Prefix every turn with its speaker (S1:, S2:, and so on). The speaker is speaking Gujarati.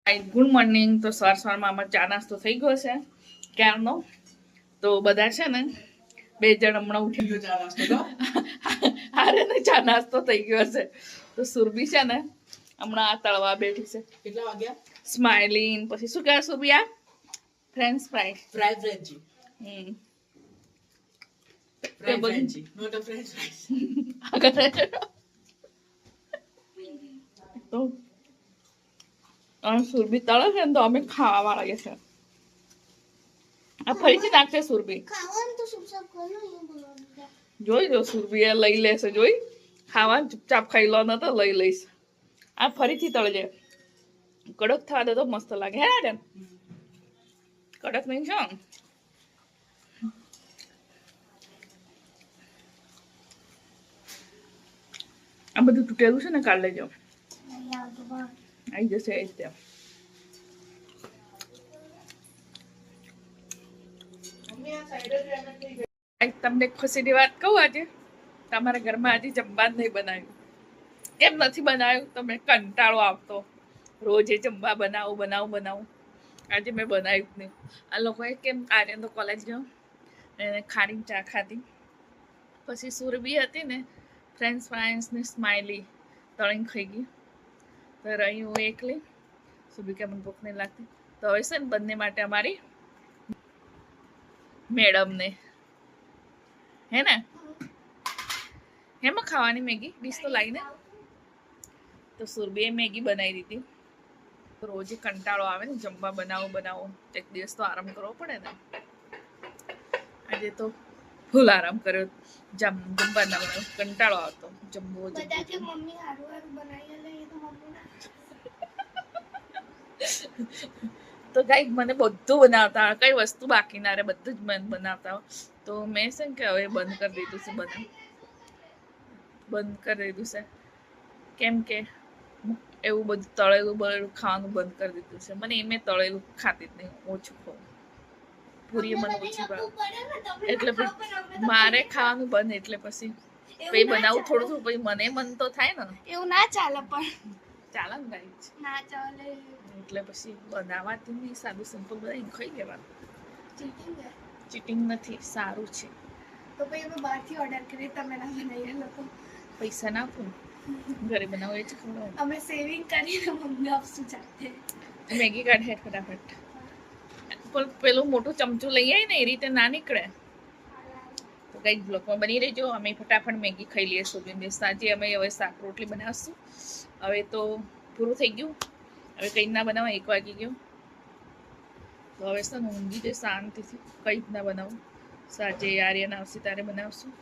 S1: Good morning. તો સવારમાં અમારે ચા નાસ્તો થઈ ગયો છે ક્યારનો. તો બધા છે ને 2 જણ હમણાં ઉઠી ગયો ચા નાસ્તો. અરે ને ચા નાસ્તો થઈ ગયો છે. તો સુરભી છે ને હમણાં આ તળવા બેઠી છે. કેટલા વાગ્યા? સ્માઇલિંગ. પછી શું કહે સુરભી? આ French fry Frenchie. Frenchie not a French fries. તો સુરભી તળે છે ને તો અમે ખાવા લાગે છે. આ ફરીથી નાખશે સુરભી. જોઈ જો સુરભી એ લઈ લેશે. જોઈ ખાવાનું ચૂપચાપ ખાઈ લો, ન તો લઈ લઈશ. આ ફરીથી તળજે. કડક થવા દે તો મસ્ત લાગે. હે ને કડક નહીં છે. આ બધું તૂટેલું છે ને કાઢ લેજો. આવી જશે એ રીતે. તમને ખુશીની વાત કહું, આજે તમારા ઘરમાં આજે જમવાનું નહીં બનાવ્યું. કેમ નથી બનાવ્યું? તમને કંટાળો આવતો રોજે જમવા બનાવું. આજે મેં બનાવ્યું જ નહીં. આ લોકોએ કેમ આર્યન તો કોલેજ ગયો એને ખારી ચા ખાધી. પછી સુરભી હતી ને ફ્રેન્ચ ફ્રાઈસ ને સ્માઇલી તળીને ખાઈ ગઈ. તો રહી હું એકલી. સુરભી કે મને ભૂખ નહીં લાગતી. તો હવે છે ને બંને માટે અમારી મેડમને હે ને હેમાં ખાવાની મેગી ડીશ તો લાવીને. તો સુરભીએ મેગી બનાવી દીધી. રોજે કંટાળો આવે ને જમવા બનાવો. એક દિવસ તો આરામ કરવો પડે ને. આજે તો ફૂલ આરામ કર્યો. જમવા ના બનાવ્યો. કંટાળો આવતો જમવો. તો ગાઈ મને બધું બનાવતા, કઈ વસ્તુ બાકી ના રહે, બધું જ બનાવતા. તો મેં છે ને કે હવે બંધ કરી દીધું છે. કેમ કે એવું બધું તળેલું ખાવાનું બંધ કરી દીધું છે. મને એમે તળેલું ખાતી જ નહીં. ઓછું ખાવું. પૂરી મને ઓછી ભાવે એટલે મારે ખાવાનું બંધ. એટલે પછી બનાવું થોડું પછી મને મન તો થાય ને.
S2: એવું ના ચાલે. પણ
S1: ચાલે ને ગાઈ
S2: ના ચાલે.
S1: એટલે પછી બનાવાતું નહીં. સાદું સિમ્પલ બનાવીને ખાઈ લેવાનું. ચીટિંગ નથી, સારું છે.
S2: તો પછી અમે બહારથી ઓર્ડર કરીએ. તમે ના બનાવીએ લોકો
S1: પૈસા ના આપું. ઘરે બનાવો એ જ ખવડાવો.
S2: અમે સેવિંગ કરીને મમ્મી આપશું જાતે.
S1: મેગી કાઢે ફટાફટ. પણ પેલું મોટું ચમચું લઈ આવી ને એ રીતે ના નીકળે. તો કઈ બ્લોકમાં બની રહેજો. અમે ફટાફટ મેગી ખાઈ લઈએ. સોબીને સાંજે અમે હવે શાક રોટલી બનાવશું. હવે તો પૂરું થઈ ગયું. હવે કંઈ ના બનાવો. 1 વાગી ગયો. તો હવે છે ને ઊંઘી જાય શાંતિથી. કંઈ જ ના બનાવું. સાંજે આર્યન આવશે ત્યારે બનાવશું.